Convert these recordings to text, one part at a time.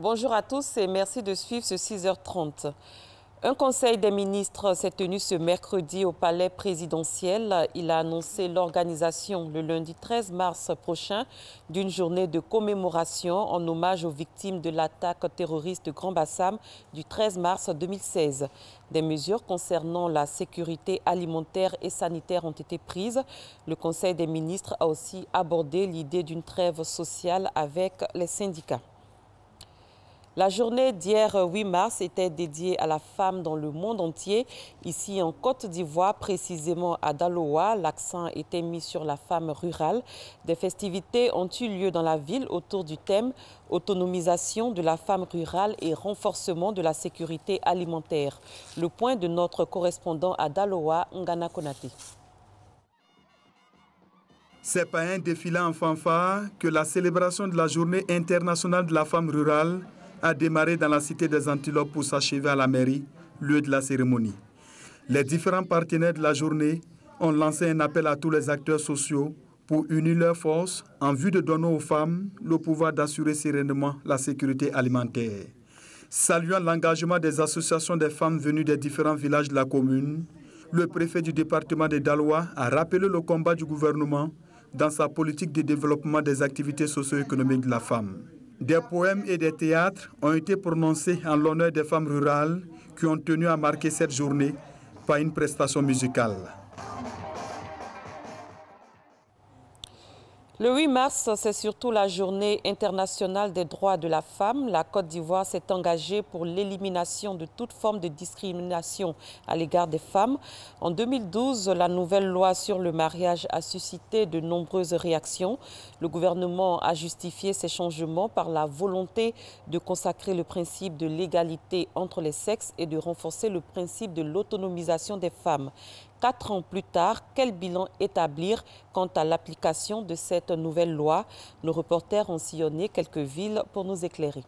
Bonjour à tous et merci de suivre ce 6h30. Un conseil des ministres s'est tenu ce mercredi au palais présidentiel. Il a annoncé l'organisation le lundi 13 mars prochain d'une journée de commémoration en hommage aux victimes de l'attaque terroriste de Grand Bassam du 13 mars 2016. Des mesures concernant la sécurité alimentaire et sanitaire ont été prises. Le conseil des ministres a aussi abordé l'idée d'une trêve sociale avec les syndicats. La journée d'hier 8 mars était dédiée à la femme dans le monde entier. Ici en Côte d'Ivoire, précisément à Daloa, l'accent était mis sur la femme rurale. Des festivités ont eu lieu dans la ville autour du thème « Autonomisation de la femme rurale et renforcement de la sécurité alimentaire ». Le point de notre correspondant à Daloa, Ngana Konaté. C'est pas un défilé en fanfare que la célébration de la Journée internationale de la femme rurale a démarré dans la cité des Antilopes pour s'achever à la mairie, lieu de la cérémonie. Les différents partenaires de la journée ont lancé un appel à tous les acteurs sociaux pour unir leurs forces en vue de donner aux femmes le pouvoir d'assurer sereinement la sécurité alimentaire. Saluant l'engagement des associations des femmes venues des différents villages de la commune, le préfet du département de Daloa a rappelé le combat du gouvernement dans sa politique de développement des activités socio-économiques de la femme. Des poèmes et des théâtres ont été prononcés en l'honneur des femmes rurales qui ont tenu à marquer cette journée par une prestation musicale. Le 8 mars, c'est surtout la journée internationale des droits de la femme. La Côte d'Ivoire s'est engagée pour l'élimination de toute forme de discrimination à l'égard des femmes. En 2012, la nouvelle loi sur le mariage a suscité de nombreuses réactions. Le gouvernement a justifié ces changements par la volonté de consacrer le principe de l'égalité entre les sexes et de renforcer le principe de l'autonomisation des femmes. 4 ans plus tard, quel bilan établir quant à l'application de cette nouvelle loi? Nos reporters ont sillonné quelques villes pour nous éclairer.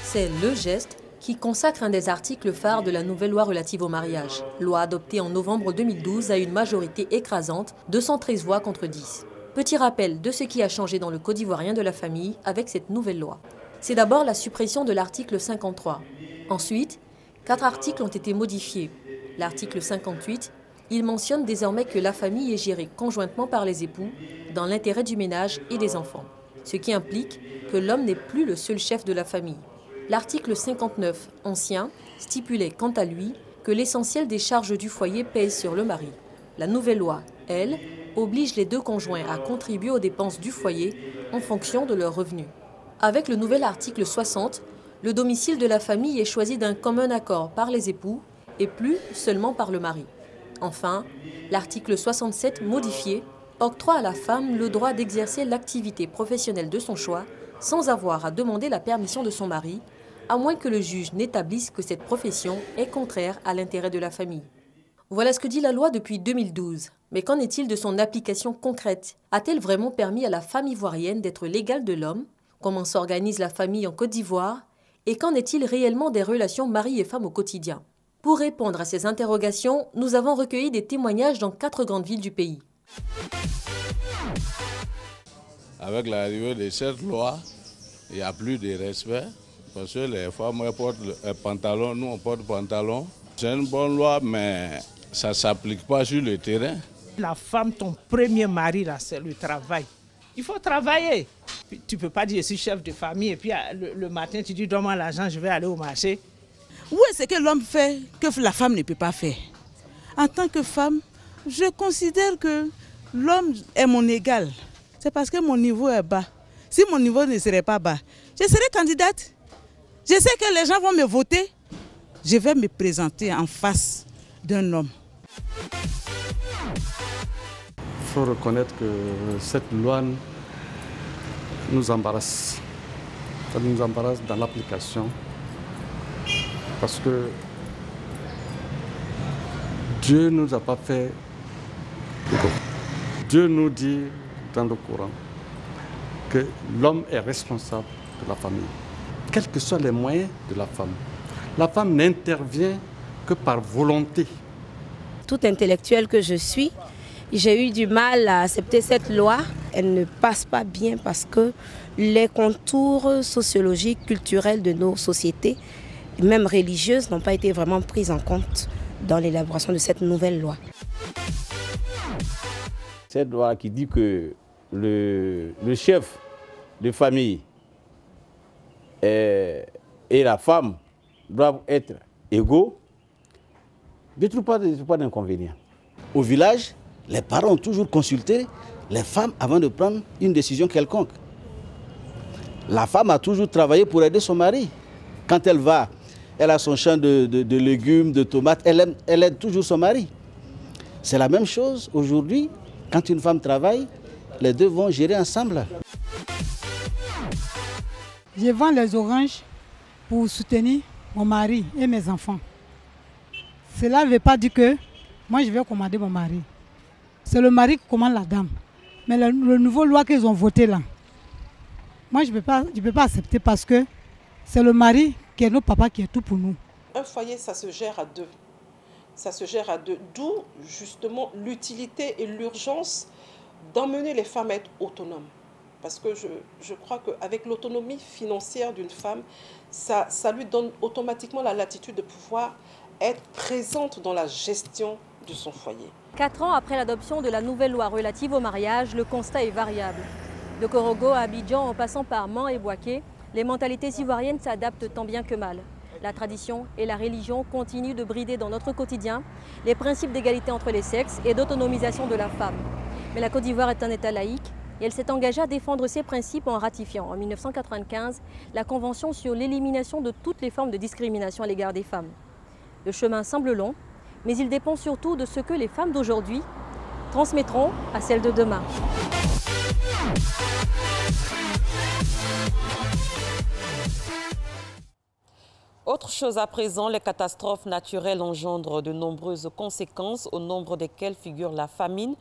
C'est le geste qui consacre un des articles phares de la nouvelle loi relative au mariage. Loi adoptée en novembre 2012 à une majorité écrasante, 213 voix contre 10. Petit rappel de ce qui a changé dans le code ivoirien de la famille avec cette nouvelle loi. C'est d'abord la suppression de l'article 53. Ensuite, 4 articles ont été modifiés. L'article 58, il mentionne désormais que la famille est gérée conjointement par les époux dans l'intérêt du ménage et des enfants, ce qui implique que l'homme n'est plus le seul chef de la famille. L'article 59, ancien, stipulait quant à lui que l'essentiel des charges du foyer pèse sur le mari. La nouvelle loi, elle, oblige les deux conjoints à contribuer aux dépenses du foyer en fonction de leurs revenus. Avec le nouvel article 60, le domicile de la famille est choisi d'un commun accord par les époux et plus seulement par le mari. Enfin, l'article 67 modifié octroie à la femme le droit d'exercer l'activité professionnelle de son choix sans avoir à demander la permission de son mari, à moins que le juge n'établisse que cette profession est contraire à l'intérêt de la famille. Voilà ce que dit la loi depuis 2012. Mais qu'en est-il de son application concrète? A-t-elle vraiment permis à la femme ivoirienne d'être l'égale de l'homme? Comment s'organise la famille en Côte d'Ivoire? Et qu'en est-il réellement des relations mari et femme au quotidien? Pour répondre à ces interrogations, nous avons recueilli des témoignages dans 4 grandes villes du pays. Avec l'arrivée de cette loi, il n'y a plus de respect parce que les femmes portent le pantalon, nous on porte le pantalon. C'est une bonne loi, mais ça ne s'applique pas sur le terrain. La femme, ton premier mari, c'est le travail. Il faut travailler. Tu ne peux pas dire je suis chef de famille et puis le matin tu dis donne-moi l'argent, je vais aller au marché. Où est-ce que l'homme fait que la femme ne peut pas faire? En tant que femme, je considère que l'homme est mon égal. C'est parce que mon niveau est bas. Si mon niveau ne serait pas bas, je serais candidate. Je sais que les gens vont me voter. Je vais me présenter en face d'un homme. Il faut reconnaître que cette loi nous embarrasse. Ça nous embarrasse dans l'application. Parce que Dieu ne nous a pas fait. Dieu nous dit dans le Coran que l'homme est responsable de la famille, quels que soient les moyens de la femme. La femme n'intervient que par volonté. Tout intellectuel que je suis, j'ai eu du mal à accepter cette loi. elle ne passe pas bien parce que les contours sociologiques, culturels de nos sociétés, même religieuses, n'ont pas été vraiment pris en compte dans l'élaboration de cette nouvelle loi. Cette loi qui dit que le chef de famille et la femme doivent être égaux, je ne trouve pas d'inconvénient. Au village, les parents ont toujours consulté les femmes avant de prendre une décision quelconque. La femme a toujours travaillé pour aider son mari. Quand elle va, elle a son champ de légumes, de tomates, elle aide toujours son mari. C'est la même chose aujourd'hui. Quand une femme travaille, les deux vont gérer ensemble. Je vends les oranges pour soutenir mon mari et mes enfants. Cela ne veut pas dire que moi je vais commander mon mari. C'est le mari qui commande la dame. Mais le nouveau loi qu'ils ont voté là, moi je ne peux pas accepter parce que c'est le mari qui est notre papa qui est tout pour nous. Un foyer, ça se gère à deux. Ça se gère à deux. D'où justement l'utilité et l'urgence d'emmener les femmes à être autonomes. Parce que je crois qu'avec l'autonomie financière d'une femme, ça lui donne automatiquement la latitude de pouvoir être présente dans la gestion de son foyer. 4 ans après l'adoption de la nouvelle loi relative au mariage, le constat est variable. De Korogo à Abidjan, en passant par Mans et Bouaké, les mentalités ivoiriennes s'adaptent tant bien que mal. La tradition et la religion continuent de brider dans notre quotidien les principes d'égalité entre les sexes et d'autonomisation de la femme. Mais la Côte d'Ivoire est un État laïque et elle s'est engagée à défendre ces principes en ratifiant en 1995 la Convention sur l'élimination de toutes les formes de discrimination à l'égard des femmes. Le chemin semble long, mais il dépend surtout de ce que les femmes d'aujourd'hui transmettront à celles de demain. Autre chose à présent, les catastrophes naturelles engendrent de nombreuses conséquences, au nombre desquelles figure la famine.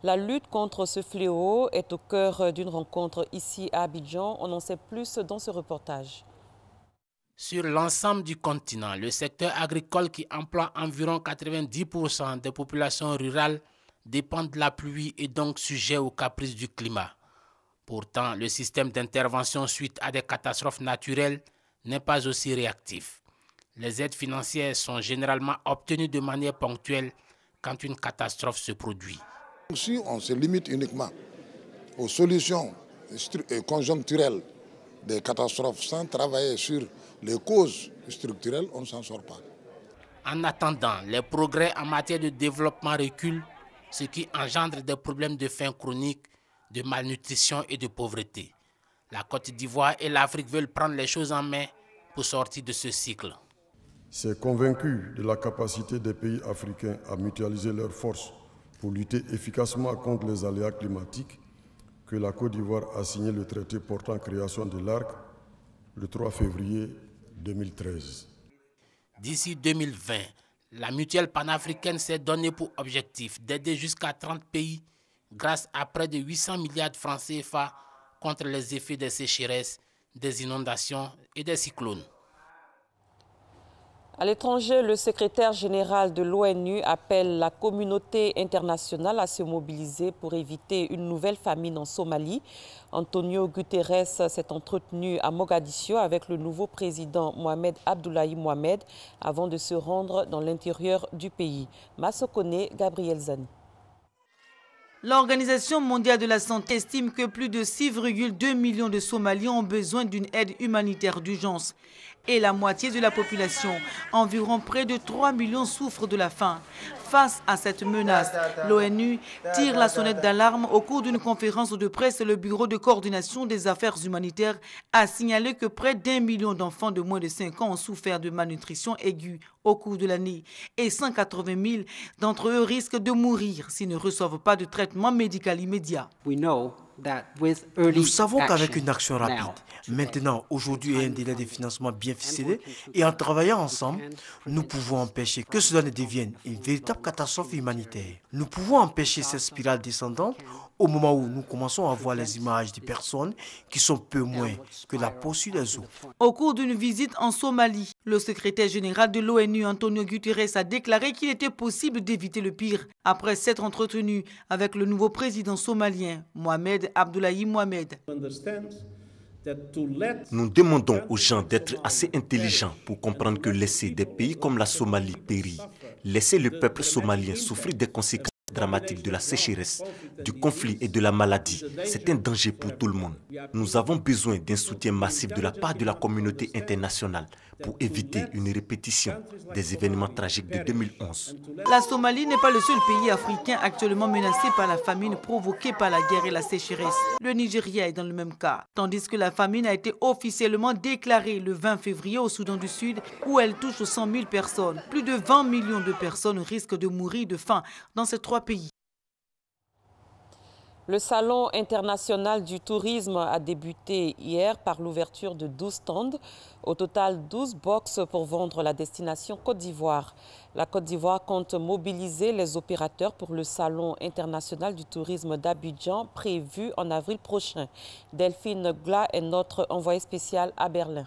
La lutte contre ce fléau est au cœur d'une rencontre ici à Abidjan. On en sait plus dans ce reportage. Sur l'ensemble du continent, le secteur agricole qui emploie environ 90% des populations rurales dépend de la pluie et donc sujet aux caprices du climat. Pourtant, le système d'intervention suite à des catastrophes naturelles n'est pas aussi réactif. Les aides financières sont généralement obtenues de manière ponctuelle quand une catastrophe se produit. Si on se limite uniquement aux solutions conjoncturelles des catastrophes sans travailler sur les causes structurelles, on ne s'en sort pas. En attendant, les progrès en matière de développement reculent, ce qui engendre des problèmes de faim chronique, de malnutrition et de pauvreté. La Côte d'Ivoire et l'Afrique veulent prendre les choses en main pour sortir de ce cycle. C'est convaincu de la capacité des pays africains à mutualiser leurs forces pour lutter efficacement contre les aléas climatiques que la Côte d'Ivoire a signé le traité portant création de l'ARC le 3 février 2013. D'ici 2020, la mutuelle panafricaine s'est donnée pour objectif d'aider jusqu'à 30 pays grâce à près de 800 milliards de francs CFA contre les effets des sécheresses, des inondations et des cyclones. À l'étranger, le secrétaire général de l'ONU appelle la communauté internationale à se mobiliser pour éviter une nouvelle famine en Somalie. Antonio Guterres s'est entretenu à Mogadiscio avec le nouveau président Mohamed Abdullahi Mohamed avant de se rendre dans l'intérieur du pays. Massokone, Gabriel Zani. L'Organisation mondiale de la santé estime que plus de 6,2 millions de Somaliens ont besoin d'une aide humanitaire d'urgence. Et la moitié de la population, environ près de 3 millions, souffrent de la faim. Face à cette menace, l'ONU tire la sonnette d'alarme. Au cours d'une conférence de presse, le Bureau de coordination des affaires humanitaires a signalé que près d'1 million d'enfants de moins de 5 ans ont souffert de malnutrition aiguë au cours de l'année. Et 180 000 d'entre eux risquent de mourir s'ils ne reçoivent pas de traitement médical immédiat. Nous savons qu'avec une action rapide, maintenant, aujourd'hui et un délai de financement bien ficelé, et en travaillant ensemble, nous pouvons empêcher que cela ne devienne une véritable catastrophe humanitaire. Nous pouvons empêcher cette spirale descendante au moment où nous commençons à voir les images des personnes qui sont peu moins que la peau sur les os. Au cours d'une visite en Somalie, le secrétaire général de l'ONU, Antonio Guterres, a déclaré qu'il était possible d'éviter le pire après s'être entretenu avec le nouveau président somalien, Mohamed Abdoulaye Mohamed. Nous demandons aux gens d'être assez intelligents pour comprendre que laisser des pays comme la Somalie périr, laisser le peuple somalien souffrir des conséquences dramatiques de la sécheresse, du conflit et de la maladie, c'est un danger pour tout le monde. Nous avons besoin d'un soutien massif de la part de la communauté internationale pour éviter une répétition des événements tragiques de 2011. La Somalie n'est pas le seul pays africain actuellement menacé par la famine provoquée par la guerre et la sécheresse. Le Nigeria est dans le même cas, tandis que la famine a été officiellement déclarée le 20 février au Soudan du Sud, où elle touche 100 000 personnes. Plus de 20 millions de personnes risquent de mourir de faim dans ces 3 pays. Le Salon international du tourisme a débuté hier par l'ouverture de 12 stands. Au total, 12 box pour vendre la destination Côte d'Ivoire. La Côte d'Ivoire compte mobiliser les opérateurs pour le Salon international du tourisme d'Abidjan prévu en avril prochain. Delphine Gla est notre envoyée spéciale à Berlin.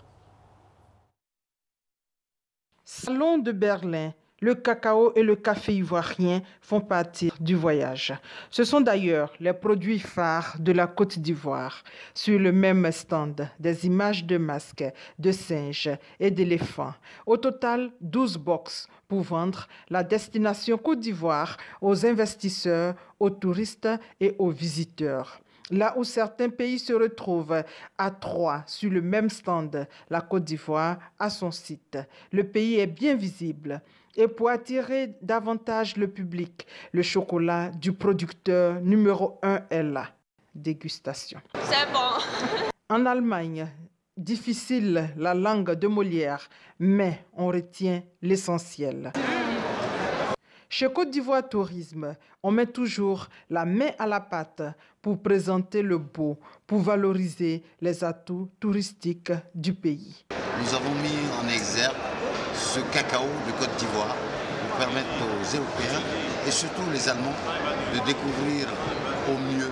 Salon de Berlin. Le cacao et le café ivoirien font partie du voyage. Ce sont d'ailleurs les produits phares de la Côte d'Ivoire. Sur le même stand, des images de masques, de singes et d'éléphants. Au total, 12 box pour vendre la destination Côte d'Ivoire aux investisseurs, aux touristes et aux visiteurs. Là où certains pays se retrouvent à 3 sur le même stand, la Côte d'Ivoire a son site. Le pays est bien visible. Et pour attirer davantage le public, le chocolat du producteur numéro 1 est là. Dégustation. C'est bon. En Allemagne, difficile la langue de Molière, mais on retient l'essentiel. Chez Côte d'Ivoire Tourisme, on met toujours la main à la pâte pour présenter le beau, pour valoriser les atouts touristiques du pays. Nous avons mis en exergue ce cacao de Côte d'Ivoire pour permettre aux Européens et surtout les Allemands de découvrir au mieux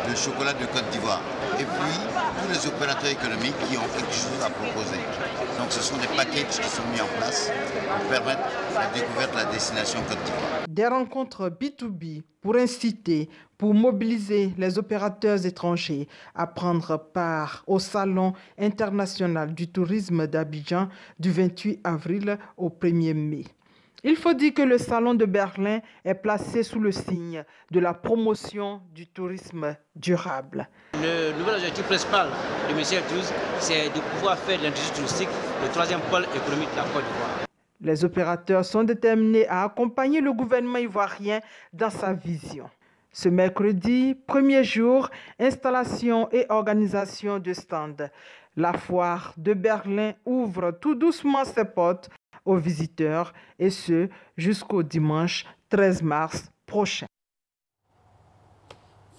le chocolat de Côte d'Ivoire. Et puis, tous les opérateurs économiques qui ont quelque chose à proposer. Donc ce sont des packages qui sont mis en place pour permettre la découverte de la destination Côte d'Ivoire. Des rencontres B2B pour inciter, pour mobiliser les opérateurs étrangers à prendre part au Salon international du tourisme d'Abidjan du 28 avril au 1er mai. Il faut dire que le Salon de Berlin est placé sous le signe de la promotion du tourisme durable. Le nouvel objectif principal du ministère du Tourisme, c'est de pouvoir faire de l'industrie touristique le 3e pôle économique de la Côte d'Ivoire. Les opérateurs sont déterminés à accompagner le gouvernement ivoirien dans sa vision. Ce mercredi, 1er jour, installation et organisation de stands. La foire de Berlin ouvre tout doucement ses portes aux visiteurs et ce jusqu'au dimanche 13 mars prochain.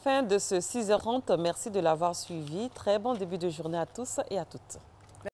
Fin de ce 6h30. Merci de l'avoir suivi. Très bon début de journée à tous et à toutes.